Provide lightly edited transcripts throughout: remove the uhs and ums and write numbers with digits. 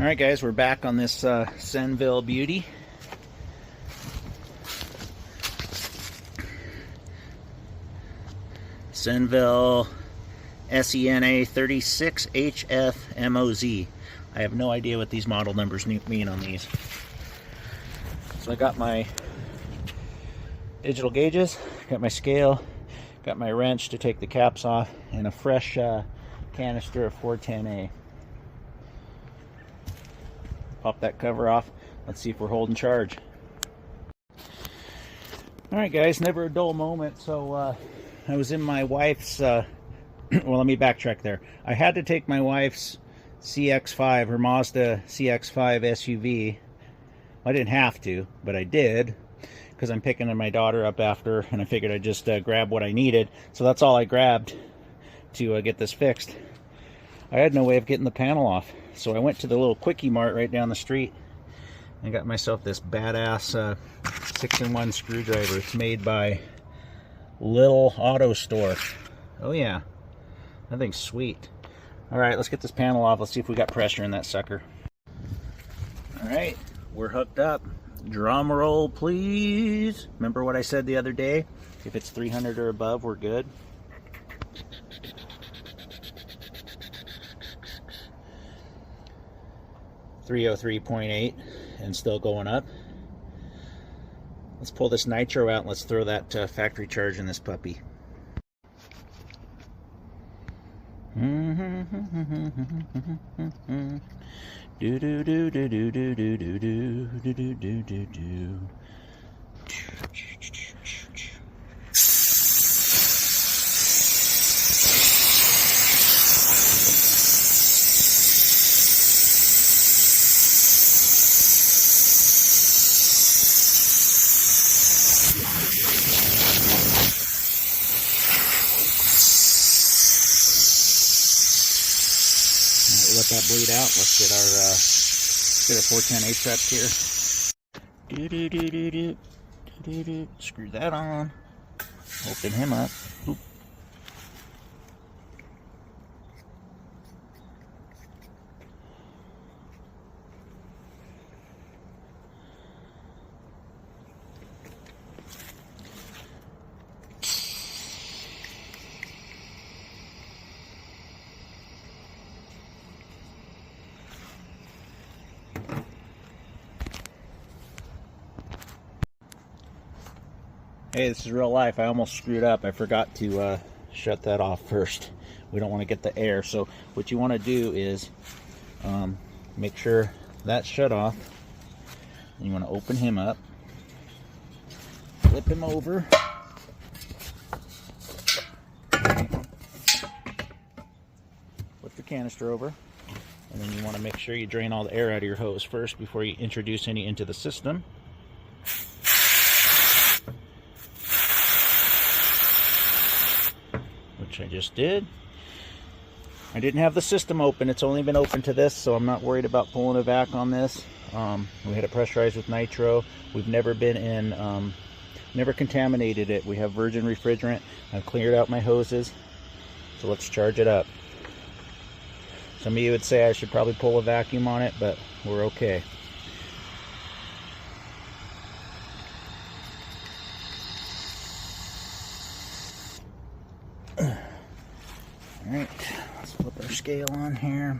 Alright guys, we're back on this Senville beauty. Senville SENA 36HFMOZ. I have no idea what these model numbers mean on these. So I got my digital gauges, got my scale, got my wrench to take the caps off, and a fresh canister of 410A. Pop that cover off. Let's see if we're holding charge. Alright guys, never a dull moment. So I was in my wife's, well, let me backtrack there. I had to take my wife's CX-5, her Mazda CX-5 SUV. I didn't have to, but I did, because I'm picking my daughter up after, and I figured I'd just grab what I needed. So that's all I grabbed to get this fixed. I had no way of getting the panel off. So I went to the little Quickie Mart right down the street and got myself this badass 6-in-1 screwdriver. It's made by Little Auto Store. Oh yeah, that thing's sweet. Alright, let's get this panel off. Let's see if we got pressure in that sucker. Alright, we're hooked up. Drum roll, please. Remember what I said the other day? If it's 300 or above, we're good. .303.8 and still going up. Let's pull this nitro out and let's throw that factory charge in this puppy. Do do do do do do do do do do do do do do. Let that bleed out. Let's get our 410 trapped here. Do do do do do do do. Screw that on. Open him up. Oop. Hey, this is real life. I almost screwed up. I forgot to shut that off first. We don't want to get the air. So what you want to do is make sure that's shut off. And you want to open him up. Flip him over. Flip the canister over. And then you want to make sure you drain all the air out of your hose first before you introduce any into the system. Which I just did. I didn't have the system open. It's only been open to this, so I'm not worried about pulling it back on this. We had it pressurized with nitro. We've never been in, never contaminated it. We have virgin refrigerant. I've cleared out my hoses. So let's charge it up. Some of you would say I should probably pull a vacuum on it, but we're okay. Alright, let's flip our scale on here.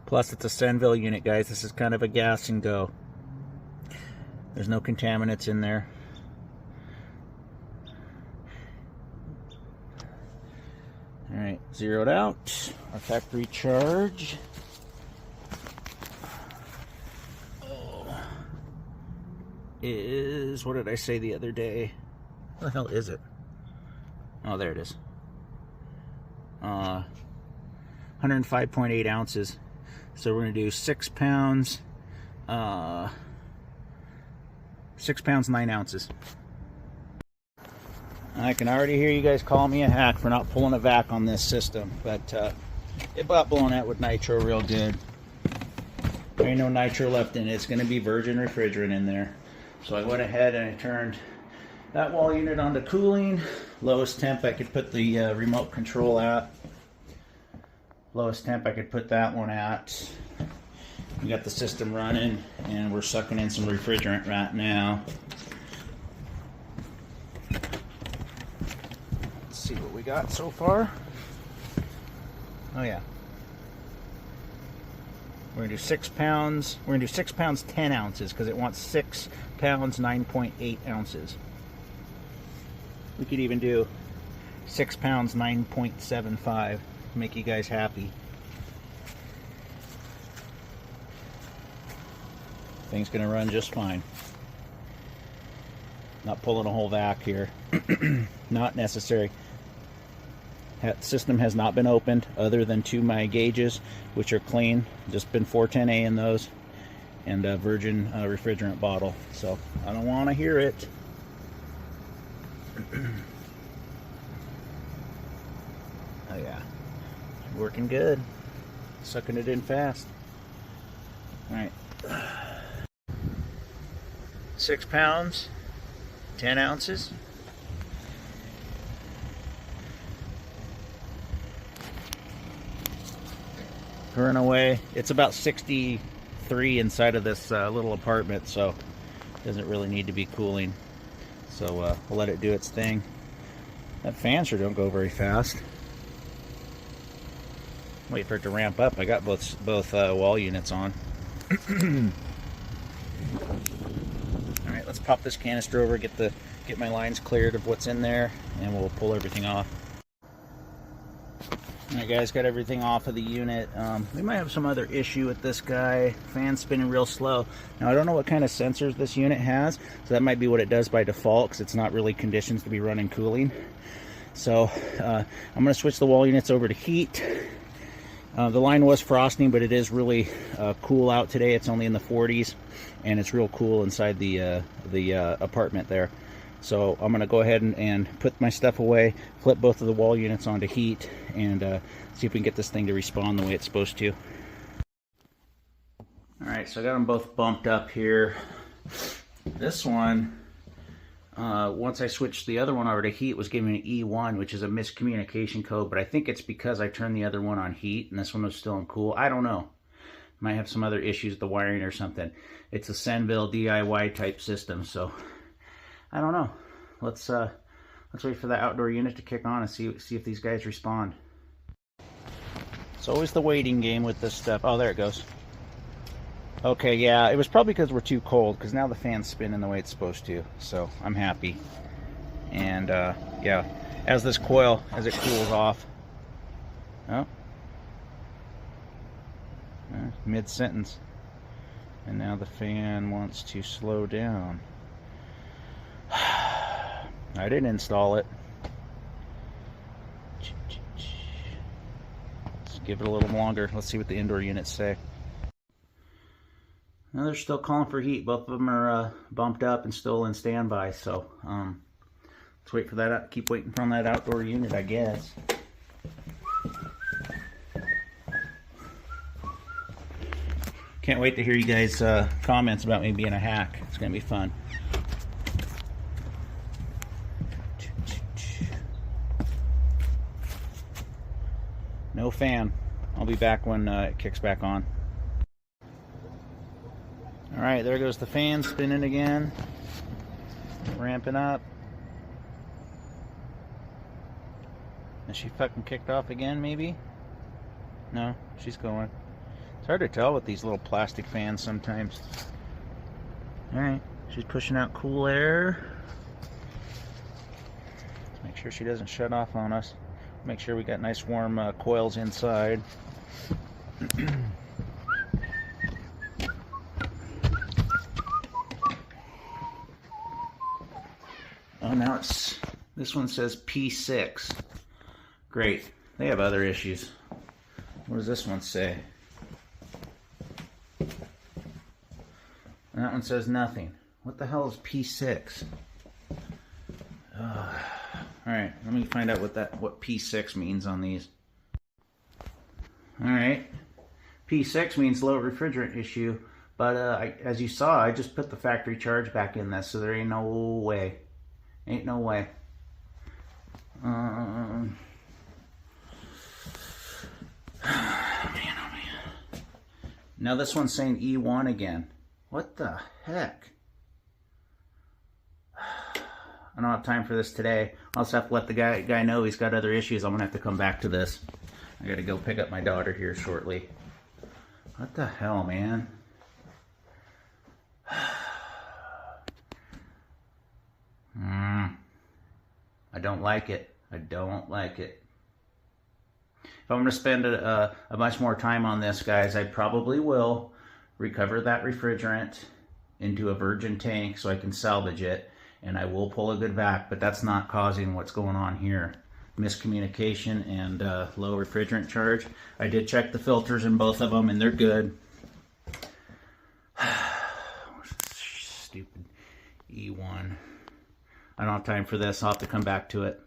Plus it's a Senville unit, guys. This is kind of a gas and go. There's no contaminants in there. Alright, zeroed out. Our factory charge. Is, what did I say the other day? What the hell is it? Oh, there it is. 105.8 ounces. So we're going to do 6 pounds, 6 pounds, 9 ounces. I can already hear you guys calling me a hack for not pulling a vac on this system, but it got blown out with nitro real good. There ain't no nitro left in it. It's going to be virgin refrigerant in there. So I went ahead and I turned that wall unit onto cooling. Lowest temp I could put the remote control at. Lowest temp I could put that one at. We got the system running and we're sucking in some refrigerant right now. Let's see what we got so far. Oh yeah. We're gonna do 6 pounds. We're gonna do 6 pounds 10 ounces because it wants 6 pounds 9.8 ounces. We could even do 6 pounds 9.75 to make you guys happy. Thing's gonna run just fine. Not pulling a whole vac here. Not necessary. That system has not been opened other than to my gauges, which are clean. Just been 410A in those, and a virgin refrigerant bottle. So I don't want to hear it. Oh yeah, working good. Sucking it in fast. All right. 6 pounds, 10 ounces. Burn away. It's about 63 inside of this little apartment, so it doesn't really need to be cooling. So we'll let it do its thing. That fan sure don't go very fast. Wait for it to ramp up. I got both wall units on. All right, let's pop this canister over, get my lines cleared of what's in there, and we'll pull everything off. Alright guys, got everything off of the unit. We might have some other issue with this guy. Fan's spinning real slow. Now I don't know what kind of sensors this unit has, so that might be what it does by default, because it's not really conditions to be running cooling. So I'm going to switch the wall units over to heat. The line was frosting, but it is really cool out today. It's only in the 40s, and it's real cool inside the apartment there. So I'm going to go ahead and put my stuff away, flip both of the wall units onto heat, and see if we can get this thing to respond the way it's supposed to. Alright, so I got them both bumped up here. This one, once I switched the other one over to heat, was giving me an E1, which is a miscommunication code, but I think it's because I turned the other one on heat and this one was still in cool. I don't know. Might have some other issues with the wiring or something. It's a Senville DIY type system, so I don't know. Let's wait for the outdoor unit to kick on and see if these guys respond. It's always the waiting game with this stuff. Oh, there it goes. Okay, yeah, it was probably because we're too cold, because now the fan's spinning the way it's supposed to. So I'm happy. And yeah, as this coil, as it cools off. Oh, mid-sentence. And now the fan wants to slow down. I didn't install it. Let's give it a little longer. Let's see what the indoor units say. Now they're still calling for heat. Both of them are bumped up and still in standby. So let's wait for that. Keep waiting for that outdoor unit, I guess. Can't wait to hear you guys' comments about me being a hack. It's gonna be fun. No fan. I'll be back when it kicks back on. Alright, there goes the fan spinning again. Ramping up. Is she fucking kicked off again, maybe? No, she's going. It's hard to tell with these little plastic fans sometimes. Alright, she's pushing out cool air. Make sure she doesn't shut off on us. Make sure we got nice warm coils inside. Oh, now this one says P6. Great. They have other issues. What does this one say? And that one says nothing. What the hell is P6? Alright, let me find out what P6 means on these. Alright, P6 means low refrigerant issue, but as you saw, I just put the factory charge back in this, so there ain't no way. Ain't no way. Now this one's saying E1 again. What the heck? I don't have time for this today. I'll just have to let the guy know he's got other issues. I'm gonna have to come back to this. I gotta go pick up my daughter here shortly. What the hell, man? I don't like it. I don't like it. If I'm going to spend a much more time on this, guys, I probably will recover that refrigerant into a virgin tank so I can salvage it, and I will pull a good vac, but that's not causing what's going on here. Miscommunication and low refrigerant charge. I did check the filters in both of them, and they're good. Stupid E1. I don't have time for this. I'll have to come back to it.